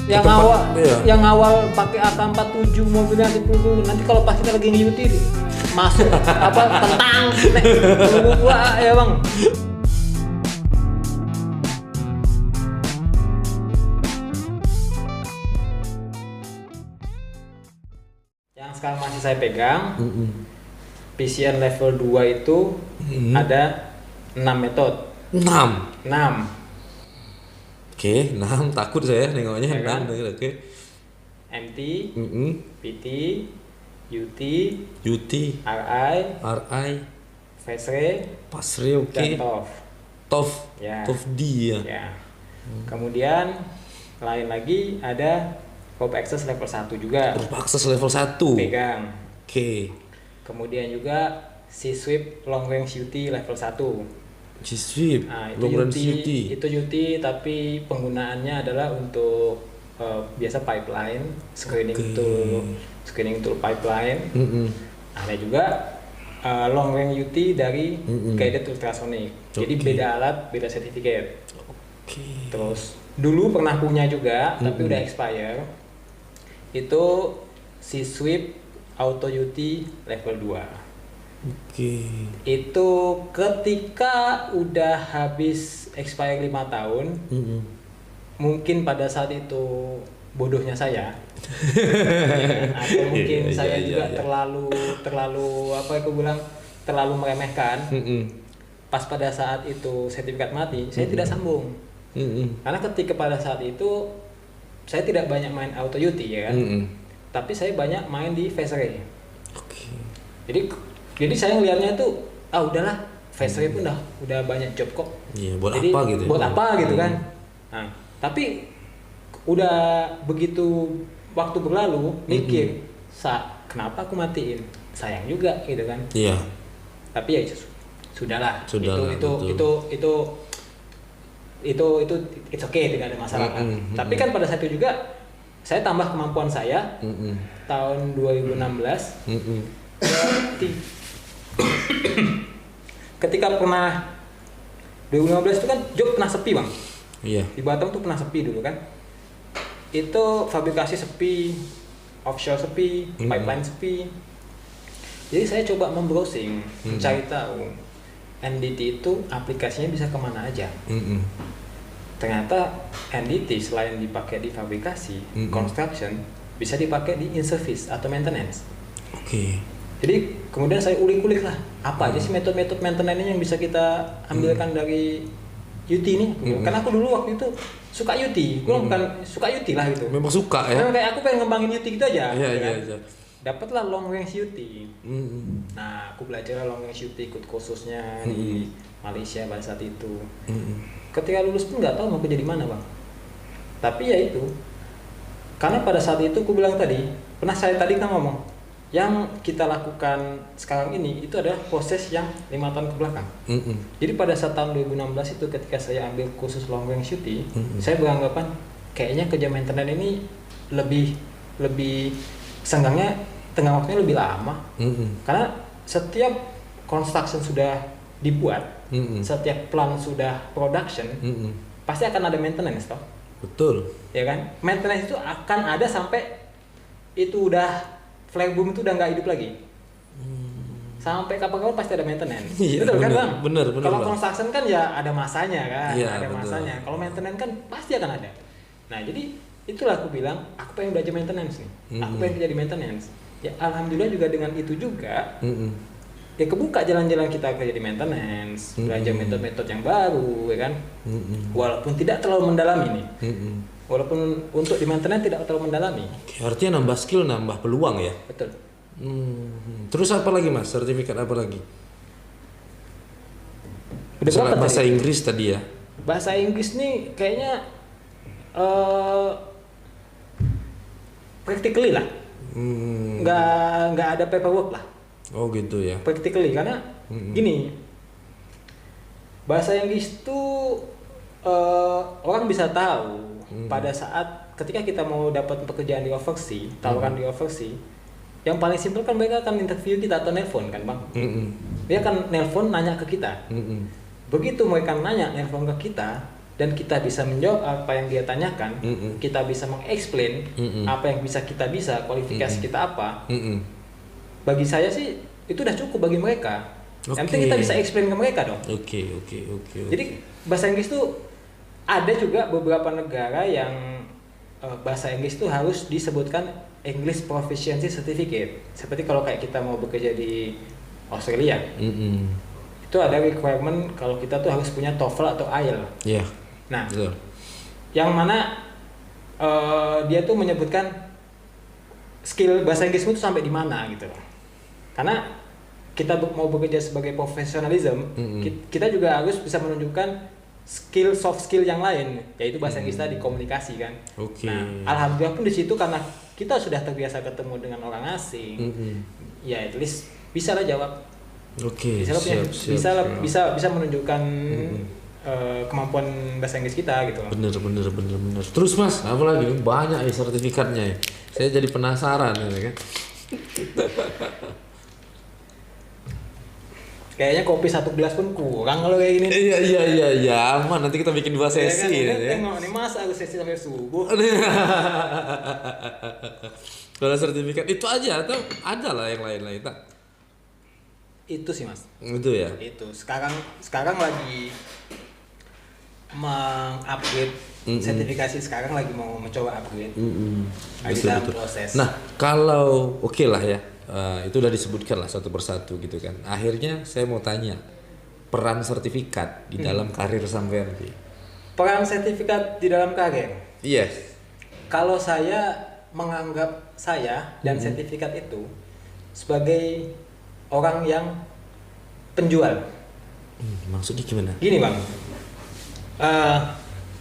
Yang awal pakai AK47 mobilnya itu nanti kalau pas kita lagi nge-UT masuk tentang gua ya bang. Yang sekarang masih saya pegang PCN level 2 itu ada 6 metode. 6. Oke, 6 takut saya nengoknya Ya kan? 6 oke. MT, PT, UT, RI, Fastray, oke. dan TOF. Ya. TOF D ya. Ya. Kemudian lain lagi ada Rope Access level 1 juga. Rope Access level 1. Pegang. Oke. Kemudian juga C-Sweep Long Range UT level 1. C-Sweep, Nah, long range UT. Itu UT tapi penggunaannya adalah untuk biasa pipeline, screening tool pipeline. Ada juga long range UT dari guided ultrasonic. Jadi beda alat, beda sertifikat. Terus dulu pernah punya juga tapi udah expire. Itu C-Sweep Auto UT level 2. Itu ketika udah habis expire 5 tahun, mungkin pada saat itu bodohnya saya, atau mungkin saya juga terlalu apa aku bilang terlalu meremehkan. Pas pada saat itu sertifikat mati, saya tidak sambung. Karena ketika pada saat itu saya tidak banyak main auto UT ya kan, tapi saya banyak main di Fastray. Jadi saya ngelihatnya itu udahlah Fastray pun udah banyak job kok. Iya, buat jadi, apa gitu. Buat apa gitu kan. Nah, tapi udah begitu waktu berlalu mikir, kenapa aku matiin? Sayang juga gitu kan. Iya. Tapi ya sudahlah. Itu it's okay, tidak ada masalah kan. Tapi kan pada saat itu juga saya tambah kemampuan saya tahun 2016. Ketika pernah 2015 itu kan job pernah sepi bang. Iya. Di Batam tuh pernah sepi dulu kan. Itu fabrikasi sepi, offshore sepi, pipeline sepi. Jadi saya coba membrowsing, mencari tahu NDT itu aplikasinya bisa kemana aja. Ternyata NDT selain dipakai di fabrikasi, construction, bisa dipakai di in-service atau maintenance. Jadi kemudian saya ulik-ulik lah, apa aja sih metode-metode maintenance yang bisa kita ambilkan dari UT ini. Karena aku dulu waktu itu suka UT, bukan suka UT lah gitu. Memang suka ya? Memang kayak aku pengen ngembangin UT gitu aja. Iya. Dapatlah long range UT. Nah, aku belajar long range UT, ikut kursusnya di Malaysia pada saat itu. Ketika lulus pun nggak tahu mau kerja di mana bang. Tapi ya itu, karena pada saat itu aku bilang tadi, saya tadi kan ngomong, yang kita lakukan sekarang ini itu adalah proses yang 5 tahun ke belakang. Jadi pada saat tahun 2016 itu ketika saya ambil kursus long range UT, saya beranggapan kayaknya kerja maintenance ini lebih senggangnya tengah waktunya lebih lama. Karena setiap construction sudah dibuat, setiap plan sudah production, pasti akan ada maintenance toh. Betul. Ya kan? Maintenance itu akan ada sampai itu udah flare boom itu udah nggak hidup lagi. Sampai kapan-kapan pasti ada maintenance. Iya, betul kan bang? Bener. Kalau construction kan ya ada masanya kan, ada betul. masanya. Kalau maintenance kan pasti akan ada. Nah jadi itulah aku bilang, aku pengen belajar maintenance nih. Aku pengen kerja di maintenance. Ya alhamdulillah juga dengan itu juga, ya kebuka jalan-jalan kita kerja di maintenance, belajar metode-metode yang baru, ya kan? Walaupun tidak terlalu mendalami nih. Walaupun untuk di maintenance tidak terlalu mendalami. Artinya nambah skill, nambah peluang ya. Betul. Terus apa lagi mas? Sertifikat apa lagi? Udah bahasa Inggris tadi ya. Bahasa Inggris nih kayaknya practically lah. Nggak ada paperwork lah. Oh gitu ya. Practically karena gini, bahasa Inggris tuh orang bisa tahu pada saat ketika kita mau dapat pekerjaan di overseas, tawaran di overseas, yang paling simpel kan mereka akan interview kita atau nelpon kan bang. Dia akan nelpon nanya ke kita. Begitu mereka nanya nelpon ke kita, dan kita bisa menjawab apa yang dia tanyakan, kita bisa mengeksplain apa yang bisa kualifikasi kita apa. Bagi saya sih itu udah cukup bagi mereka. Yang penting kita bisa explain ke mereka dong. Oke. Jadi bahasa Inggris itu ada juga beberapa negara yang bahasa Inggris itu harus disebutkan English Proficiency Certificate. Seperti kalau kayak kita mau bekerja di Australia, itu ada requirement kalau kita tuh harus punya TOEFL atau IELTS. Iya. Nah, Betul. yang mana dia tuh menyebutkan skill bahasa Inggrismu tuh sampai di mana gitu. Karena kita mau bekerja sebagai profesionalism, kita juga harus bisa menunjukkan soft skill yang lain, yaitu bahasa Inggris tadi, komunikasi kan. Nah, alhamdulillah pun di situ karena kita sudah terbiasa ketemu dengan orang asing, ya at least bisa lah jawab. Bisa menunjukkan kemampuan bahasa Inggris kita gitu. Bener. Terus Mas, apa lagi? Banyak ya sertifikatnya ya. Saya jadi penasaran ya kan. Kayaknya kopi 1 gelas pun kurang kalau kayak gini. Iya, aman. Nanti kita bikin 2 sesi ya. Ya. Tengok nih Mas, harus sesi sampai subuh. Kalau sertifikat itu aja atau ada lah yang lain-lain tak? Itu sih Mas. Itu ya. Itu sekarang lagi mengupgrade sertifikasi, sekarang lagi mau mencoba upgrade. Lagi dalam proses. Nah, kalau oke lah ya. Itu udah disebutkan lah satu persatu gitu kan. Akhirnya saya mau tanya peran sertifikat di dalam karir sampean. Peran sertifikat di dalam karir? Yes. Kalau saya menganggap saya dan sertifikat itu sebagai orang yang penjual. Maksudnya gimana? Gini Bang,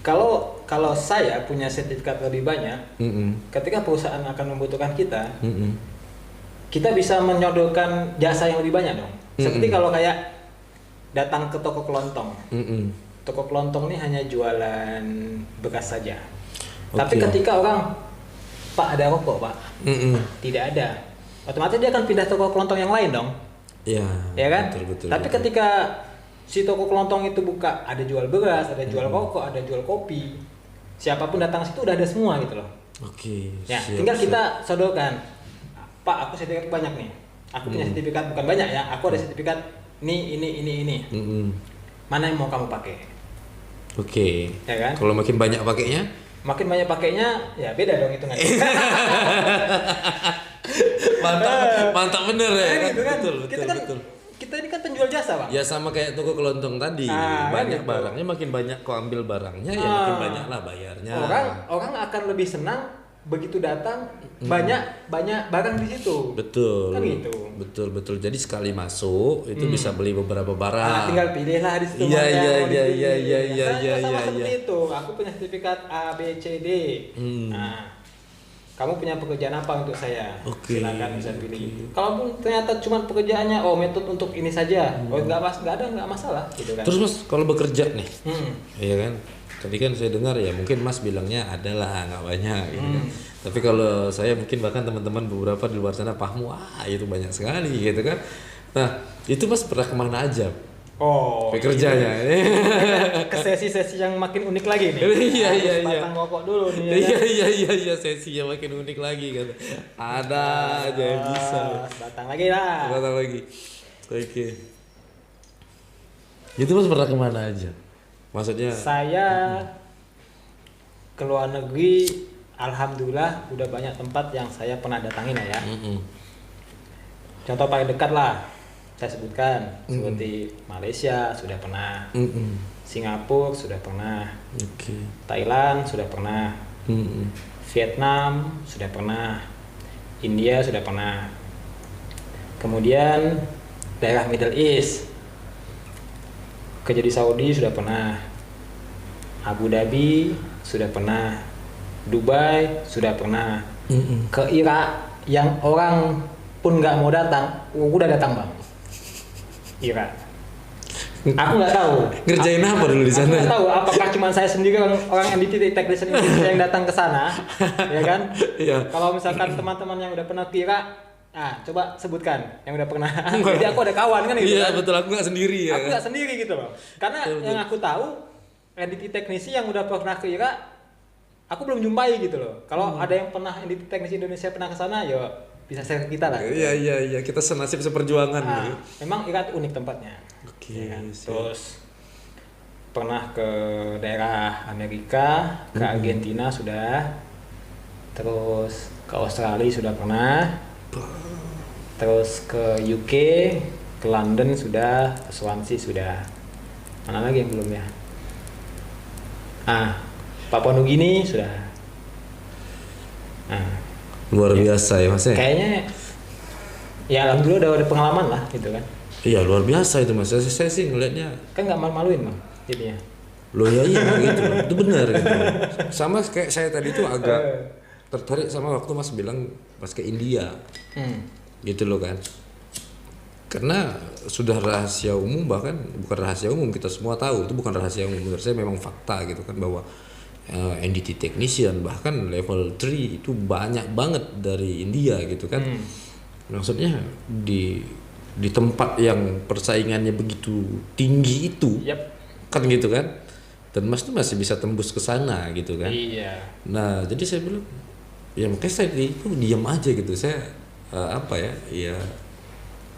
kalau saya punya sertifikat lebih banyak, ketika perusahaan akan membutuhkan kita, kita bisa menyodorkan jasa yang lebih banyak dong. Seperti kalau kayak datang ke toko kelontong. Toko kelontong ini hanya jualan bekas saja. Tapi ketika orang, Pak ada rokok Pak, tidak ada, otomatis dia akan pindah toko kelontong yang lain dong. Iya. Ya kan? Betul. Tapi ketika si toko kelontong itu buka, ada jual beras, ada jual rokok, ada jual kopi, siapapun datang situ udah ada semua gitu loh. Ya, tinggal kita sodorkan. Pak, aku sertifikat banyak nih. Aku punya sertifikat, bukan banyak ya. Aku ada sertifikat ini. Mana yang mau kamu pakai? Ya kan? Kalau makin banyak pakainya? Makin banyak pakainya, ya beda dong hitungannya. mantap bener ya. Gitu kan? Betul. Kita ini kan penjual jasa Bang. Ya sama kayak toko kelontong tadi. Banyak gitu. Barangnya, makin banyak kau ambil barangnya, ya makin banyak lah bayarnya. Orang akan lebih senang begitu datang banyak barang di situ. Betul. Kan gitu. Betul. Jadi sekali masuk itu bisa beli beberapa barang. Tinggal pilih lah di situ. Iya. Seperti itu. Aku punya sertifikat A, B, C, D. Nah, kamu punya pekerjaan apa untuk saya? Silakan bisa pilih. Kalau ternyata cuma pekerjaannya metode untuk ini saja, nggak masalah gitu kan. Terus Mas kalau bekerja nih, iya kan? Tadi kan saya dengar ya mungkin Mas bilangnya adalah nggak banyak gitu kan. Tapi kalau saya mungkin bahkan teman-teman beberapa di luar sana paham, wah itu banyak sekali gitu kan. Nah itu Mas pernah kemana aja? Bekerjanya. Ke sesi-sesi yang makin unik lagi nih. Iya. Batang rokok dulu nih. Iya sesi yang makin unik lagi kan. Ada aja yang bisa. Batang lagi lah. Batang lagi. Oke. Itu Mas pernah kemana aja? Maksudnya saya ke luar negeri, alhamdulillah udah banyak tempat yang saya pernah datangin ya. Contoh paling dekat lah saya sebutkan, seperti Malaysia sudah pernah, Singapura sudah pernah, Thailand sudah pernah, Vietnam sudah pernah, India sudah pernah, kemudian daerah Middle East, kerja di Saudi sudah pernah, Abu Dhabi sudah pernah, Dubai sudah pernah, ke Irak yang orang pun nggak mau datang, udah datang Bang. Irak. Aku nggak tahu. Ngerjain apa dulu di sana? Aku nggak tahu. Apakah cuma saya sendiri orang yang di titik technician Indonesia yang datang ke sana, ya kan? Iya. Kalau misalkan teman-teman yang udah pernah ke Irak, coba sebutkan yang udah pernah. Jadi aku ada kawan kan gitu. Iya kan? betul, aku nggak sendiri ya. Aku nggak sendiri gitu loh. Karena yang aku tahu NDT teknisi yang udah pernah ke Irak, aku belum jumpai gitu loh. Kalau ada yang pernah NDT teknisi Indonesia pernah ke sana, ya bisa share ke kita lah. Iya, kita senasib seperjuangan gitu. Memang Irak unik tempatnya. Oke. Ya kan? Terus pernah ke daerah Amerika, ke Argentina sudah, terus ke Australia sudah pernah, terus ke UK, ke London sudah, ke Swansea sudah. Mana lagi yang belum ya? Papua Nugini sudah. Luar biasa ya Mas ya. Kayaknya ya alhamdulillah udah ada pengalaman lah gitu kan. Iya luar biasa itu Mas. Saya sih ngelihatnya Kan nggak malu-maluin Bang jadinya. Loh ya iya gitu loh. Itu benar gitu. Sama kayak saya tadi tuh agak tertarik sama waktu Mas bilang pas ke India. Gitu loh kan. Karena sudah rahasia umum, bahkan bukan rahasia umum, kita semua tahu itu bukan rahasia umum, menurut saya memang fakta gitu kan, bahwa NDT technician bahkan level 3 itu banyak banget dari India gitu kan. Maksudnya di tempat yang persaingannya begitu tinggi itu. Kan gitu kan, dan Mas tuh masih bisa tembus ke sana gitu kan. Iya. Nah jadi saya bilang ya makanya saya itu diam aja gitu, saya ya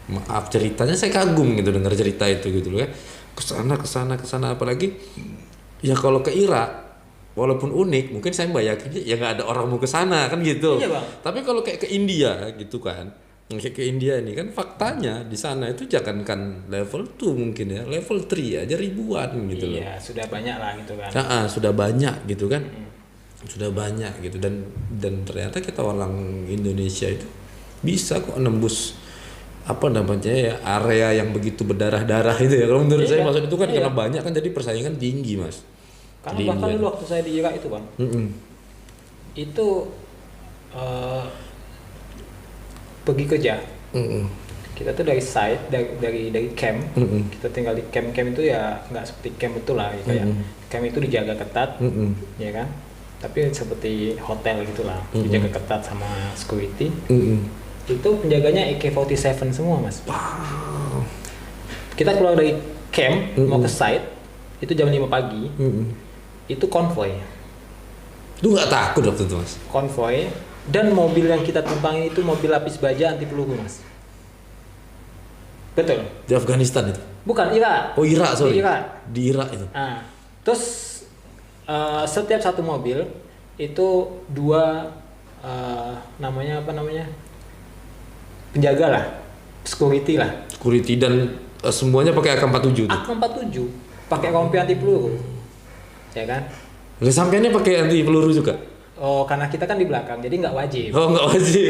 maaf ceritanya saya kagum gitu dengar cerita itu gitu loh ya, kesana apalagi ya kalau ke Irak walaupun unik mungkin saya bayangin ya nggak ada orang mau kesana kan gitu. Iya, Bang. Tapi kalau kayak ke India gitu kan, kayak ke India ini kan faktanya di sana itu jangankan level 2 mungkin ya, level 3 aja ribuan gitu loh. Iya, sudah banyak lah gitu kan. Sudah banyak gitu kan. Sudah banyak gitu, dan ternyata kita orang Indonesia itu bisa kok nembus ya area yang begitu berdarah-darah itu ya. Kalau menurut saya maksud itu kan karena banyak kan, jadi persaingan tinggi Mas. Karena bahkan dulu waktu saya di Irak itu Bang, itu pergi kerja, kita tuh dari site, dari camp, kita tinggal di camp itu ya nggak seperti camp betul lah, kayak camp itu dijaga ketat, ya kan, tapi seperti hotel gitulah, dijaga ketat sama security. Itu penjaganya AK-47 semua Mas. Wow. Kita keluar dari camp mau ke site itu jam 5 pagi. Itu konvoy. Lu nggak takut waktu itu Mas? Konvoy, dan mobil yang kita tumpangi itu mobil lapis baja anti peluru Mas. Betul. Di Afghanistan itu? Bukan, Irak. Oh Irak, sorry. Di Irak itu. Terus setiap satu mobil itu dua penjaga lah, security lah. Security, dan semuanya pakai AK-47 tuh. AK-47, pakai rompi anti peluru, ya kan? Nggak sampainya pakai anti peluru juga? Oh, karena kita kan di belakang, jadi nggak wajib. Oh, nggak wajib.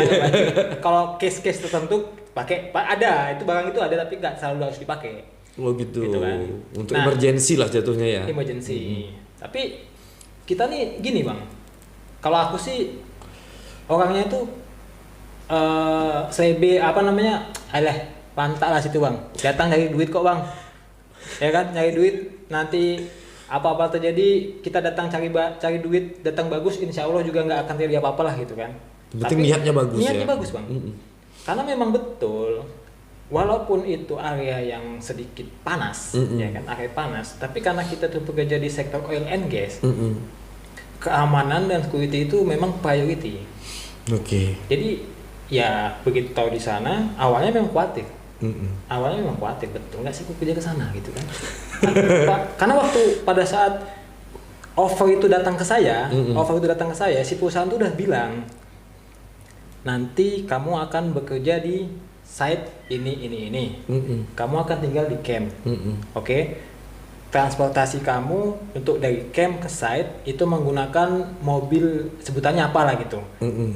Kalau case-case tertentu pakai, ada itu barang itu ada, tapi nggak selalu harus dipakai. Oh gitu. Kan? Untuk Nah, emergency lah jatuhnya ya. Emergency. Tapi kita nih gini Bang, kalau aku sih orangnya itu selebe pantak lah situ Bang. Datang dari duit kok Bang. Ya kan, nyari duit, nanti apa-apa terjadi kita datang cari duit, datang bagus, insya Allah juga nggak akan terjadi apa-apa lah gitu kan. Penting niatnya bagus. Niatnya bagus Bang. Karena memang betul, walaupun itu area yang sedikit panas, ya kan, area panas, tapi karena kita tuh bekerja di sektor oil and gas, keamanan dan security itu memang priority. Oke. Jadi ya begitu tahu di sana, awalnya memang khawatir. Awalnya memang khawatir, betul nggak sih aku kerja ke sana gitu kan? Karena waktu pada saat offer itu datang ke saya, si perusahaan itu udah bilang nanti kamu akan bekerja di site ini. Kamu akan tinggal di camp, oke? Transportasi kamu untuk dari camp ke site itu menggunakan mobil, sebutannya apalah gitu.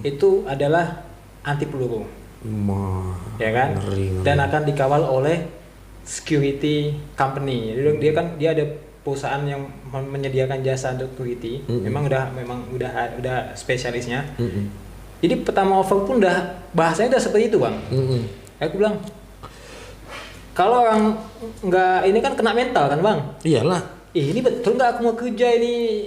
Itu adalah anti peluru, ya kan? Ngeri. Dan akan dikawal oleh security company. Jadi dia ada perusahaan yang menyediakan jasa untuk security. Memang udah spesialisnya. Jadi pertama offer pun bahasanya udah seperti itu Bang. Aku bilang kalau orang nggak ini kan kena mental kan Bang. Iyalah. Ini betul nggak aku mau kerja ini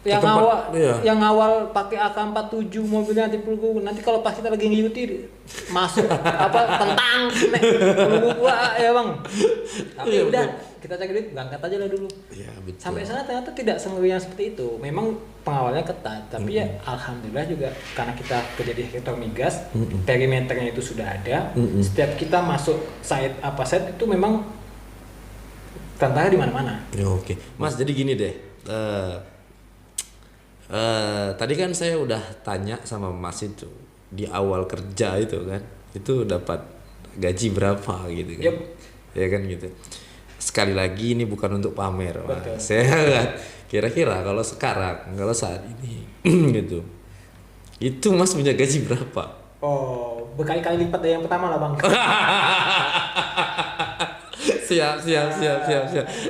yang awal pakai AK-47 mobilnya anti peluru, nanti kalau pas kita lagi ngiyuti masuk tentang peluru gua ya Bang. Tapi udah kita cari duit, berangkat aja lah dulu. Iya, betul. Sampai sana ternyata tidak sengeri yang seperti itu. Memang pengawalnya ketat, tapi ya alhamdulillah juga karena kita kerja di sektor migas, perimeternya itu sudah ada. Setiap kita masuk site itu memang tentara di mana-mana. Ya, oke. Mas, jadi gini deh. Tadi kan saya udah tanya sama Mas itu di awal kerja itu kan, itu dapat gaji berapa gitu kan? Yep. Ya kan gitu. Sekali lagi ini bukan untuk pamer, Betul. Mas. Saya kira-kira kalau sekarang, kalau saat ini gitu, itu Mas punya gaji berapa? Oh, berkali-kali lipat dari yang pertama lah bang. Siap.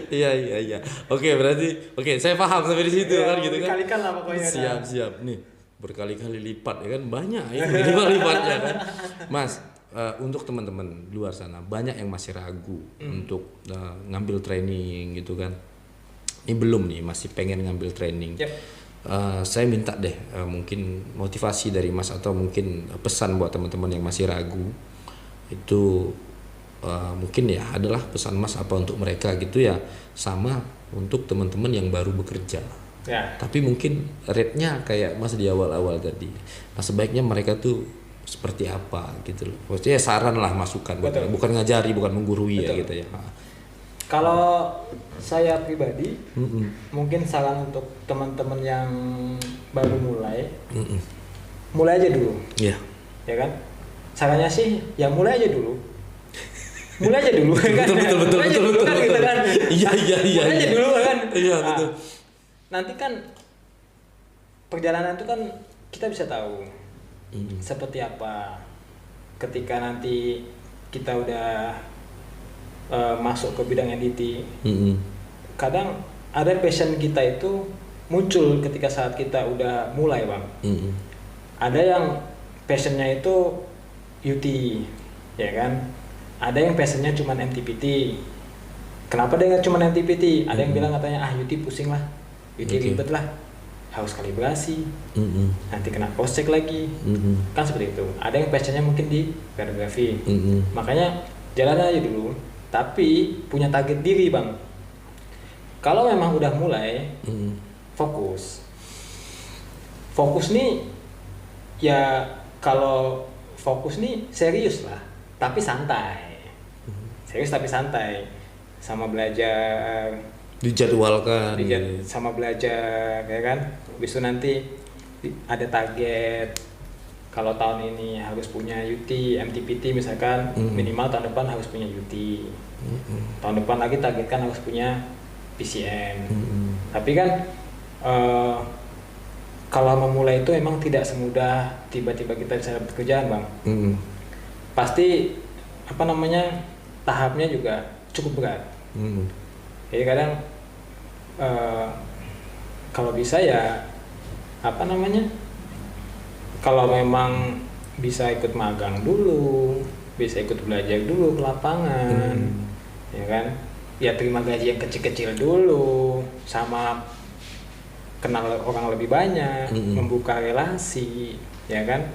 Iya. Oke, berarti saya paham sampai di situ kan gitu kan. Berkali-kali lah pokoknya. Siap nih. Berkali-kali lipat ya kan, banyak itu lipat-lipatnya kan. Mas, untuk teman-teman luar sana banyak yang masih ragu untuk ngambil training gitu kan. Ini belum nih, masih pengen ngambil training. Yep. Saya minta deh mungkin motivasi dari Mas atau mungkin pesan buat teman-teman yang masih ragu itu. Mungkin ya adalah pesan Mas apa untuk mereka gitu ya, sama untuk teman-teman yang baru bekerja ya. Tapi mungkin rate-nya kayak Mas di awal-awal tadi. Nah, sebaiknya mereka tuh seperti apa gitu loh, maksudnya saran lah, masukan bukan ngajari, bukan menggurui. Betul. Ya gitu ya. Kalau saya pribadi mungkin saran untuk teman-teman yang baru mulai mulai aja dulu. Iya. Ya kan, sarannya sih ya mulai aja dulu kan. Betul kan gitu kan. Iya. Mulai aja dulu kan. Iya, betul. Nanti kan perjalanan itu kan kita bisa tahu seperti apa ketika nanti kita udah masuk ke bidang editing. Kadang ada passion kita itu muncul ketika saat kita udah mulai bang. Ada yang passionnya itu UT, ya kan. Ada yang passionnya cuma MTPT. Kenapa dia nggak cuma MTPT? Ada yang bilang katanya UT pusing lah, UT ribet lah, harus kalibrasi, nanti kena cross check lagi, kan seperti itu. Ada yang passionnya mungkin di fotografi, makanya jalan aja dulu. Tapi punya target diri bang. Kalau memang udah mulai, fokus nih, ya kalau fokus nih serius lah, tapi santai. Serius tapi santai, sama belajar dijadwalkan sama belajar ya kan. Habis itu nanti ada target, kalau tahun ini harus punya UT, MTPT misalkan, minimal tahun depan harus punya UT. Tahun depan lagi targetkan harus punya PCM. Tapi kan kalau memulai itu emang tidak semudah tiba-tiba kita bisa dapat kerjaan bang. Pasti tahapnya juga cukup berat. Jadi kadang kalau bisa ya kalau memang bisa ikut magang dulu, bisa ikut belajar dulu ke lapangan, ya kan, ya terima gaji yang kecil-kecil dulu, sama kenal orang lebih banyak, membuka relasi, ya kan,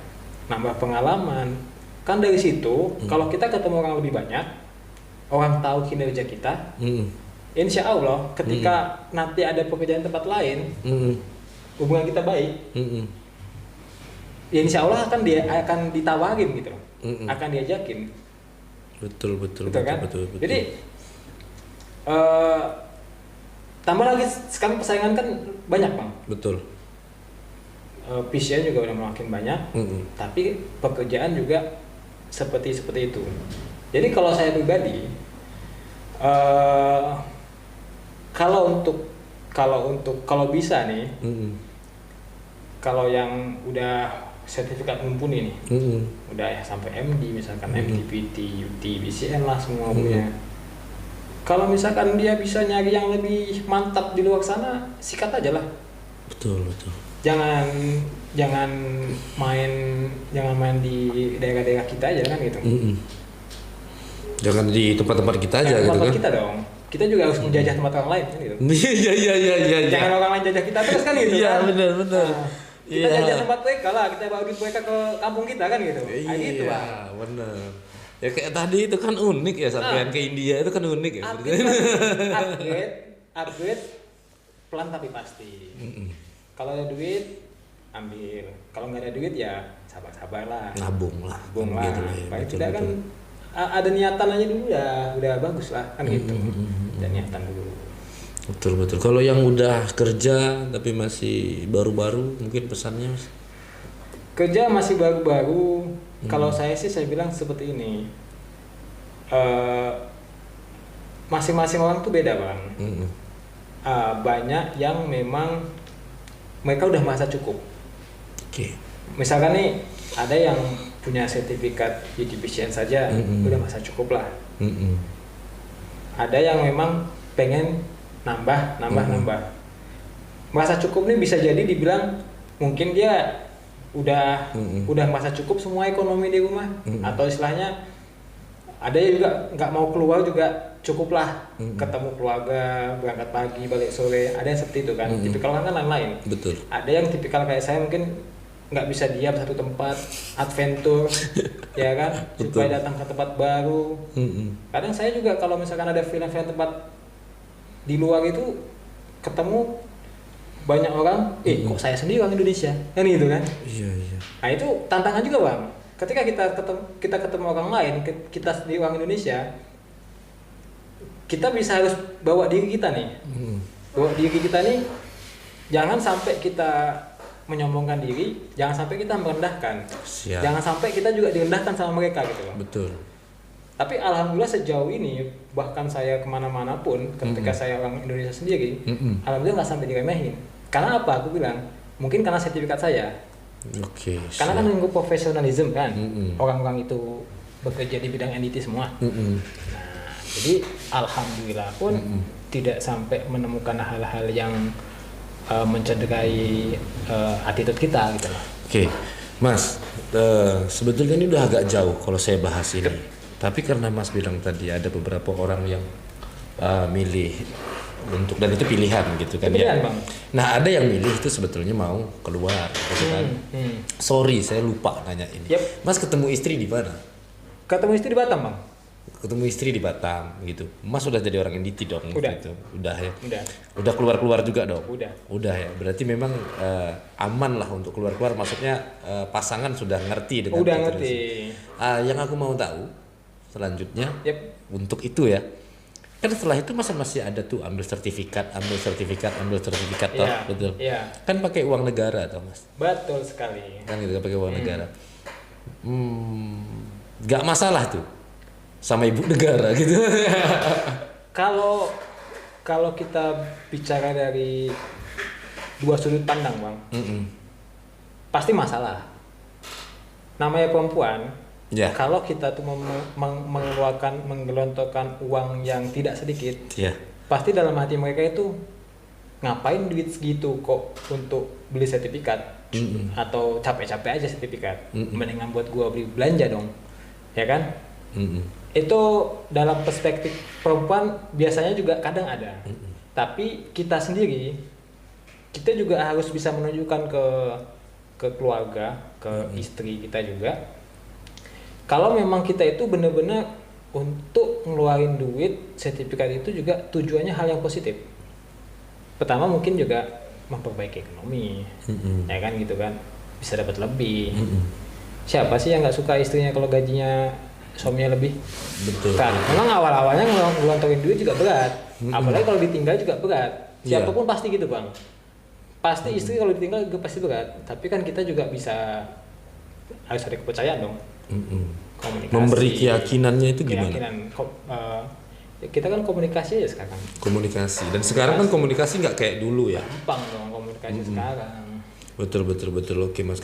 nambah pengalaman. Kan dari situ kalau kita ketemu orang lebih banyak, orang tahu kinerja kita, insya Allah ketika nanti ada pekerjaan tempat lain, hubungan kita baik, ya insya Allah akan ditawarin gitu, akan diajakin. Betul kan? Betul. Jadi tambah lagi sekarang persaingan kan banyak bang. Betul. PCN juga udah makin banyak, tapi pekerjaan juga seperti itu. Jadi kalau saya pribadi, kalau bisa nih, kalau yang udah sertifikat mumpuni nih, udah ya sampai MD misalkan, MTPT, UT, BCN lah semua punya. Kalau misalkan dia bisa nyari yang lebih mantap di luar sana, sikat aja lah. Betul. Jangan main di daerah-daerah kita aja kan gitu. Jangan di tempat-tempat kita aja gitu kan. Tempat kita dong. Kita juga harus menjajah tempat orang lain kan gitu. Iya. Jangan orang lain jajah kita terus kan gitu. Iya, kan? benar. Kita jajah tempat mereka lah, kita bawa duit mereka ke kampung kita kan gitu. Iya, benar. Ya kayak tadi itu kan unik ya, sampean ke India itu kan unik ya. Upgrade pelan tapi pasti. Kalau ada duit ambil, kalau nggak ada duit ya sabar lah. Nabung lah. Gitu ya. Paling tidak kan ada niatan aja dulu udah bagus lah kan gitu. Dan niatan dulu. Betul. Kalau yang udah kerja tapi masih baru-baru, mungkin pesannya Mas? Kerja masih baru-baru. Kalau saya bilang seperti ini. Masing-masing orang tuh beda bang. Banyak yang memang mereka udah merasa cukup. Misalkan nih ada yang punya sertifikat beautician saja udah merasa cukup lah. Ada yang memang pengen nambah. Merasa cukup nih bisa jadi dibilang mungkin dia udah merasa cukup semua ekonomi di rumah, atau istilahnya ada yang juga nggak mau keluar juga cukup lah, ketemu keluarga, berangkat pagi balik sore, ada yang seperti itu kan. Tipikal orang kan lain-lain. Betul. Ada yang tipikal kayak saya mungkin nggak bisa diam satu tempat, adventure ya kan, supaya datang ke tempat baru. Kadang saya juga kalau misalkan ada film-film tempat di luar itu ketemu banyak orang, kok saya sendiri orang Indonesia kan gitu kan. Iya. Nah itu tantangan juga bang, ketika kita ketemu orang lain, kita sendiri orang Indonesia, kita bisa harus bawa diri kita nih. Bawa diri kita nih, jangan sampai kita menyombongkan diri, jangan sampai kita merendahkan. Siap. Jangan sampai kita juga direndahkan sama mereka gitu loh. Betul. Tapi alhamdulillah sejauh ini, bahkan saya kemana-mana pun, ketika saya orang Indonesia sendiri, alhamdulillah nggak sampai diremehin. Karena apa? Aku bilang, mungkin karena sertifikat saya. Karena kan nunggu profesionalisme kan, orang-orang itu bekerja di bidang NDT semua. Nah, jadi alhamdulillah pun tidak sampai menemukan hal-hal yang mencederai attitude kita gitu loh. Mas, sebetulnya ini udah agak jauh kalau saya bahas ini. Tapi karena Mas bilang tadi ada beberapa orang yang milih untuk, dan itu pilihan gitu kan pilihan, ya. Bang. Nah ada yang milih itu sebetulnya mau keluar gitu kan. Sorry saya lupa nanya ini. Mas ketemu istri di mana? Ketemu istri di Batam bang. Ketemu istri di Batam gitu. Mas sudah jadi orang NDT dong. Udah. Gitu. Udah ya. Udah keluar juga dong. Udah ya. Berarti memang aman lah untuk keluar. Maksudnya pasangan sudah ngerti dengan. Udah ngerti. Yang aku mau tahu selanjutnya untuk itu ya. Kan setelah itu masa masih ada tuh ambil sertifikat toh, betul. Iya. Kan pakai uang negara toh Mas. Betul sekali. Kan gitu pakai uang negara. Gak masalah tuh sama ibu negara gitu. Kalau kita bicara dari dua sudut pandang bang, pasti masalah. Namanya perempuan. Kalau kita tuh menggelontorkan uang yang tidak sedikit, pasti dalam hati mereka itu ngapain duit segitu kok untuk beli sertifikat, atau capek-capek aja sertifikat, mendingan buat gua beli belanja dong, ya kan? Itu dalam perspektif perempuan biasanya juga kadang ada, tapi kita sendiri kita juga harus bisa menunjukkan ke keluarga, ke istri kita juga. Kalau memang kita itu benar-benar untuk ngeluarin duit sertifikat itu juga tujuannya hal yang positif. Pertama mungkin juga memperbaiki ekonomi, ya kan gitu kan, bisa dapat lebih. Siapa sih yang nggak suka istrinya kalau gajinya suaminya lebih? Betul. Kan memang awal-awalnya ngelontorin duit juga berat, apalagi kalau ditinggal juga berat. Siapapun pasti gitu bang. Pasti istri kalau ditinggal juga pasti berat. Tapi kan kita juga bisa harus ada kepercayaan dong. Komunikasi, memberi keyakinannya itu gimana? Kita kan komunikasi aja sekarang. Komunikasi, dan sekarang kan komunikasi nggak kayak dulu ya. Gampang dong komunikasi sekarang. Betul. Oke Mas,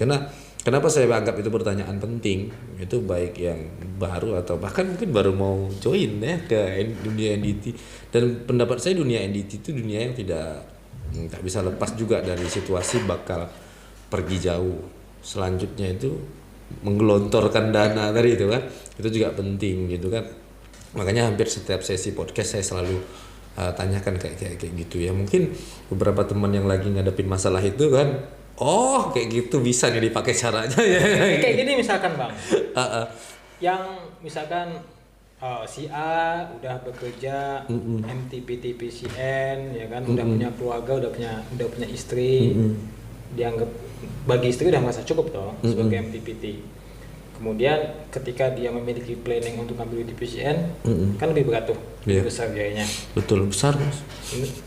kenapa saya anggap itu pertanyaan penting, itu baik yang baru atau bahkan mungkin baru mau join ya ke dunia NDT. Dan pendapat saya dunia NDT itu dunia yang tidak bisa lepas juga dari situasi bakal pergi jauh. Selanjutnya itu menggelontorkan dana tadi itu kan, itu juga penting gitu kan. Makanya hampir setiap sesi podcast saya selalu tanyakan kayak gitu ya. Mungkin beberapa teman yang lagi ngadepin masalah itu kan, kayak gitu bisa nih dipakai caranya ya. Kayak gini misalkan bang, yang misalkan si A udah bekerja MTPT PCN ya kan, udah punya keluarga, udah punya istri, dianggap bagi istri udah merasa cukup toh sebagai MTPT. Kemudian ketika dia memiliki planning untuk ambil di PCN, kan lebih berat tuh, lebih besar biayanya. Betul, besar Mas.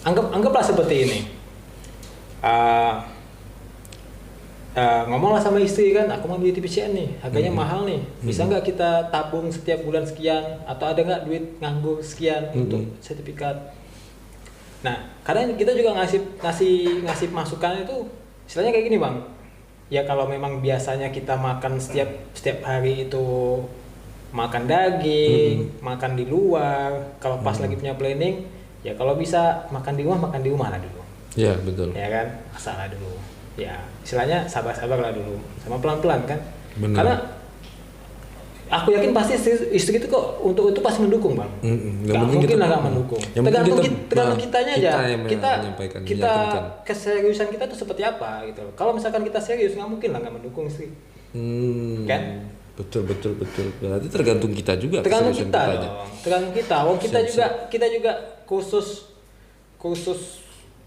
Anggaplah seperti ini. Ngomonglah sama istri kan, aku mau beli TPCN nih, harganya mahal nih, bisa nggak kita tabung setiap bulan sekian, atau ada nggak duit nganggur sekian untuk sertifikat. Nah, kadang kita juga ngasih masukan itu, istilahnya kayak gini bang, ya kalau memang biasanya kita makan setiap hari itu makan daging, makan di luar, kalau pas lagi punya planning, ya kalau bisa makan di rumah lah dulu. Ya betul. Ya kan, asal lah dulu. Ya, istilahnya sabar-sabar lah dulu, sama pelan-pelan kan. Bener. Karena aku yakin pasti istri itu kok untuk itu pasti mendukung bang. Gak mungkin lah gak mendukung. Tergantung kitanya aja. Kita keseriusan kita tuh seperti apa gitu. Kalau misalkan kita serius nggak mungkin lah nggak mendukung istri. Kan? Betul. Berarti tergantung kita juga. Tergantung kita dong. Tergantung kita. Kita juga khusus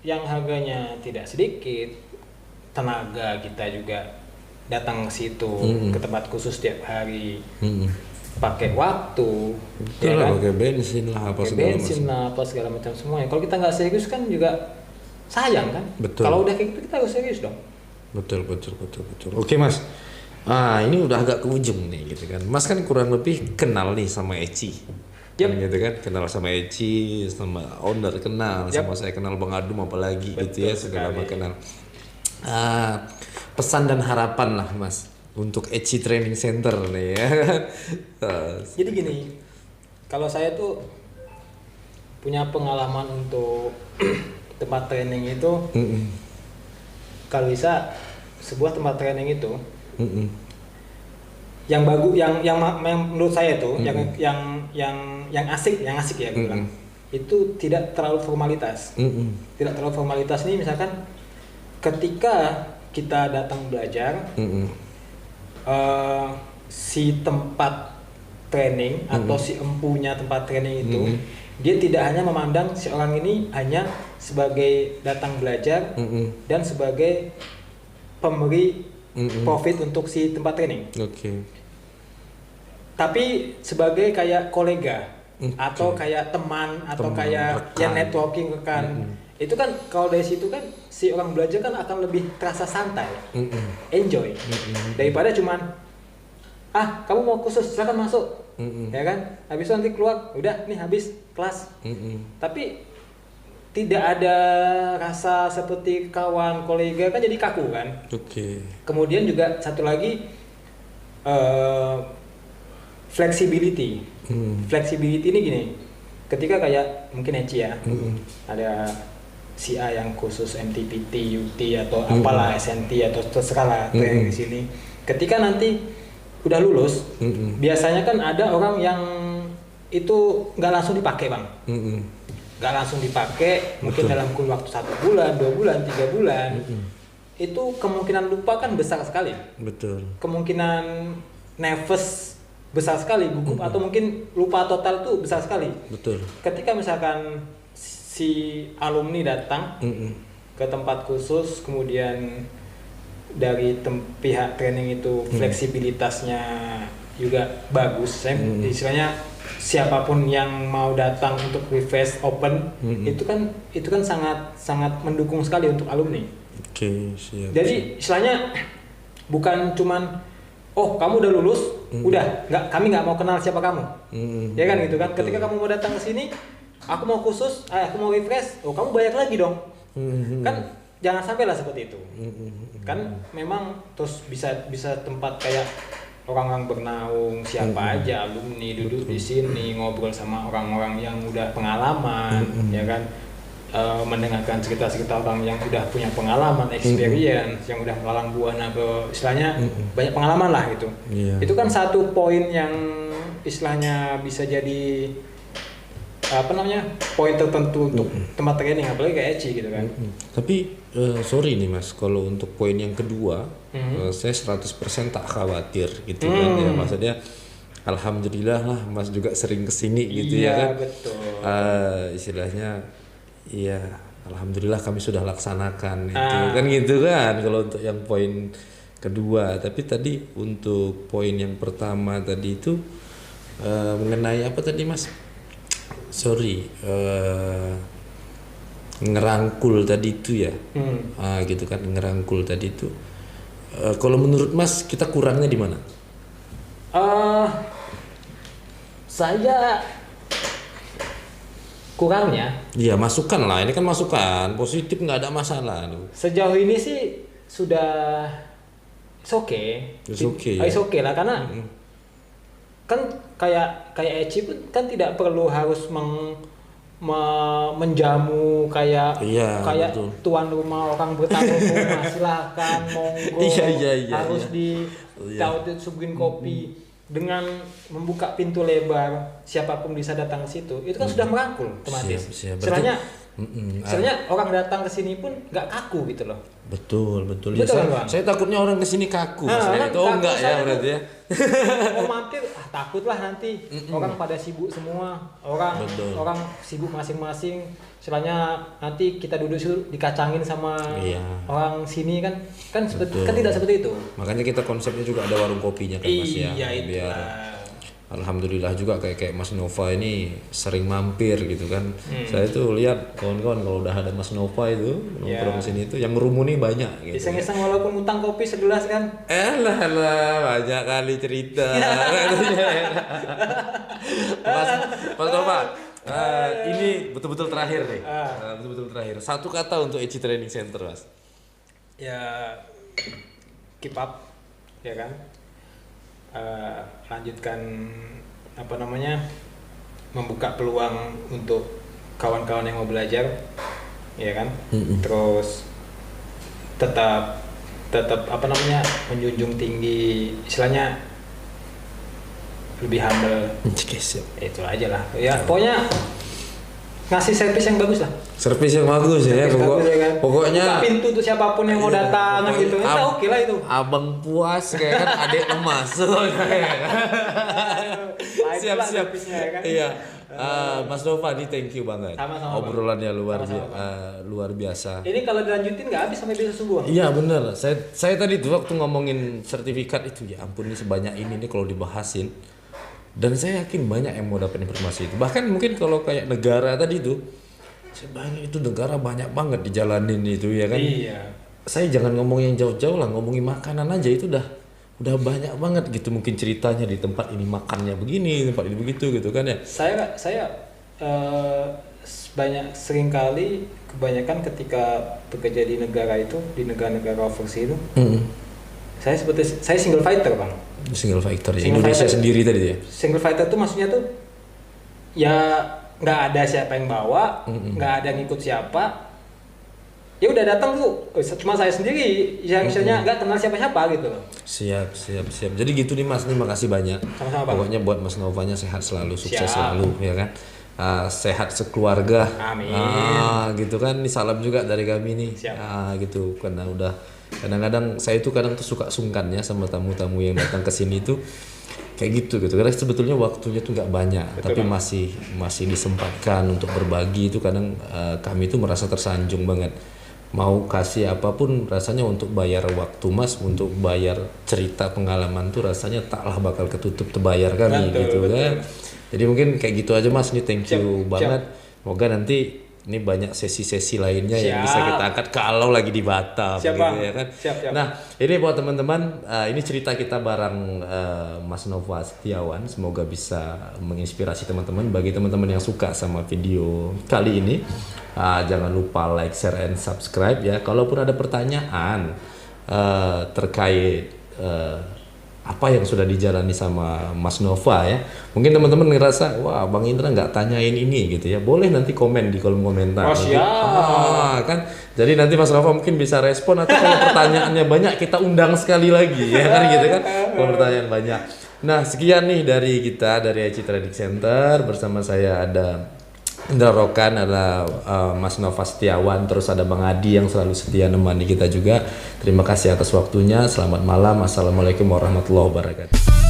yang harganya tidak sedikit. Tenaga kita juga datang ke situ, ke tempat khusus setiap hari, pakai waktu, ya kan? Pakai bensin lah apa segala macam semuanya. Kalau kita nggak serius kan juga sayang kan. Betul. Kalau udah kayak gitu kita harus serius dong. Betul. Oke Mas, ini udah agak ke ujung nih gitu kan. Mas kan kurang lebih kenal nih sama Eci. Gitu kan, kenal sama Eci, sama owner kenal, sama saya kenal Bang Adum apalagi. Betul gitu ya, segala macam kenal. Pesan dan harapan lah Mas untuk Eci Training Center nih ya. Jadi gini, kalau saya tuh punya pengalaman untuk tempat training itu, kalau bisa sebuah tempat training itu yang bagus, yang menurut saya tuh yang asik ya gue bilang, itu tidak terlalu formalitas. Tidak terlalu formalitas nih, misalkan ketika kita datang belajar, si tempat training atau si empunya tempat training itu, dia tidak hanya memandang si orang ini hanya sebagai datang belajar dan sebagai pemberi profit untuk si tempat training. Tapi sebagai kayak kolega atau kayak teman atau kayak yang networking rekan. Itu kan kalau dari situ kan si orang belajar kan akan lebih terasa santai, enjoy, daripada cuman kamu mau kursus silakan masuk, ya kan, habis itu nanti keluar udah nih habis kelas, tapi tidak ada rasa seperti kawan kolega kan, jadi kaku kan. Kemudian juga satu lagi flexibility ini gini, ketika kayak mungkin Eci ya, ada si A yang khusus MTPT, UT atau apalah SNT atau terserah lah training di sini. Ketika nanti udah lulus, biasanya kan ada orang yang itu nggak langsung dipakai bang, nggak langsung dipakai, mungkin dalam kurun waktu 1 bulan, 2 bulan, 3 bulan, itu kemungkinan lupa kan besar sekali. Kemungkinan nervous besar sekali, gugup atau mungkin lupa total tuh besar sekali. Ketika misalkan si alumni datang ke tempat khusus, kemudian dari pihak training itu fleksibilitasnya juga bagus. Istilahnya siapapun yang mau datang untuk refresh open, itu kan sangat mendukung sekali untuk alumni. Jadi istilahnya bukan cuman kamu udah lulus, udah kami nggak mau kenal siapa kamu, ya kan gitu kan. Ketika kamu mau datang ke sini, aku mau khusus, aku mau refresh, kamu bayar lagi dong. Kan jangan sampai lah seperti itu. Kan memang terus bisa tempat kayak orang-orang bernaung, siapa aja alumni duduk di sini ngobrol sama orang-orang yang udah pengalaman, ya kan, mendengarkan cerita-cerita orang yang udah punya pengalaman, experience, yang udah melalang buana, istilahnya banyak pengalaman lah gitu. Itu kan satu poin yang istilahnya bisa jadi poin tertentu untuk tempat training, apalagi kayak Eci gitu kan. Tapi sorry nih Mas, kalau untuk poin yang kedua, saya 100% tak khawatir gitu kan ya, maksudnya alhamdulillah lah Mas juga sering kesini gitu ya kan. Betul. Istilahnya iya alhamdulillah kami sudah laksanakan itu kan gitu kan kalau untuk yang poin kedua. Tapi tadi untuk poin yang pertama tadi itu mengenai apa tadi Mas? Ngerangkul tadi itu ya. Gitu kan ngerangkul tadi itu. Kalau menurut Mas kita kurangnya di mana? Saya kurangnya. Iya masukan lah, ini kan masukan positif nggak ada masalah. Sejauh ini sih sudah it's okay. It's okay lah karena kan kayak Eci pun kan tidak perlu harus menjamu kayak betul. tuan rumah orang bertamu rumah silahkan monggo harus disuguhin kopi dengan membuka pintu lebar siapapun bisa datang ke situ itu kan sudah merangkul otomatis. Sebenarnya orang datang ke sini pun nggak kaku gitu loh. Betul ya, saya takutnya orang kesini kaku itu enggak ya berarti ya. Mampir takutlah nanti orang pada sibuk semua, orang sibuk masing-masing. Istilahnya nanti kita duduk dikacangin sama orang sini kan tidak seperti itu. Makanya kita konsepnya juga ada warung kopinya kan Mas ya. Biar alhamdulillah juga kayak Mas Nova ini sering mampir gitu kan. Saya tuh lihat kawan-kawan kalau udah ada Mas Nova itu nongkrong sini itu yang ngerumuni banyak gitu. Iseng-iseng walaupun utang kopi segelas kan. Lah banyak kali cerita. Mas Nova, ini betul-betul terakhir nih. Betul-betul terakhir. Satu kata untuk Eci Training Center, Mas. Ya keep up ya kan. Lanjutkan membuka peluang untuk kawan-kawan yang mau belajar ya kan. Terus tetap menjunjung tinggi istilahnya lebih humble. Itu aja lah ya pokoknya ngasih servis yang bagus lah. Servis yang bagus ya, pokoknya buka pintu tuh siapapun yang mau datang gitu. Oke lah itu. Abang puas kayak kan adik masuk siap kan? Iya. Mas Nova ini thank you banget. Sama-sama, obrolannya luar biasa. Ini kalau dilanjutin nggak habis sampai besok subuh. Iya bener. Saya tadi tuh waktu ngomongin sertifikat itu ya ampun ini sebanyak ini nih kalau dibahasin. Dan saya yakin banyak yang mau dapat informasi itu. Bahkan mungkin kalau kayak negara tadi itu, sebanyak itu negara banyak banget dijalanin itu ya kan. Iya. Saya jangan ngomong yang jauh-jauh lah, ngomongin makanan aja itu udah banyak banget gitu mungkin ceritanya di tempat ini makannya begini, tempat ini begitu gitu kan ya. Saya kebanyakan ketika bekerja di negara itu, di negara-negara overseas itu, saya single fighter bang. Single fighter ya, Indonesia fighter, sendiri tadi ya. Single fighter tuh maksudnya tuh ya nggak ada siapa yang bawa, nggak ada ngikut siapa. Ya udah datang tuh cuma saya sendiri yang misalnya nggak kenal siapa-siapa gitu loh. Siap. Jadi gitu nih Mas, nih makasih banyak. Sama-sama, Bang. Pokoknya buat Mas Novanya sehat selalu, sukses selalu ya kan. Sehat sekeluarga. Amin. Gitu kan, ini salam juga dari kami nih. Gitu karena udah kadang-kadang saya tuh suka sungkan ya sama tamu-tamu yang datang ke sini tuh kayak gitu karena sebetulnya waktunya tuh nggak banyak. Betul, tapi Bang. masih disempatkan untuk berbagi itu kadang kami tuh merasa tersanjung banget. Mau kasih apapun rasanya untuk bayar waktu Mas, untuk bayar cerita pengalaman tuh rasanya taklah bakal ketutup terbayar kami gitu kan. Jadi mungkin kayak gitu aja Mas, ini thank you banget. Semoga nanti ini banyak sesi-sesi lainnya yang bisa kita angkat kalau lagi di Batam gitu ya kan. Siap. Nah, ini buat teman-teman, ini cerita kita bareng Mas Nova Setiawan. Semoga bisa menginspirasi teman-teman. Bagi teman-teman yang suka sama video kali ini, jangan lupa like, share, and subscribe ya. Kalaupun ada pertanyaan terkait apa yang sudah dijalani sama Mas Nova ya, mungkin teman-teman ngerasa wah Bang Indra nggak tanyain ini gitu ya, boleh nanti komen di kolom komentar. Kan jadi nanti Mas Nova mungkin bisa respon, atau kalau pertanyaannya banyak kita undang sekali lagi ya kan gitu kan kalau pertanyaan banyak. Nah sekian nih dari kita dari Eci Training Center, bersama saya ada Indra Rokan, ada Mas Nova Setiawan, terus ada Bang Adi yang selalu setia nemani kita juga. Terima kasih atas waktunya. Selamat malam. Assalamualaikum warahmatullahi wabarakatuh.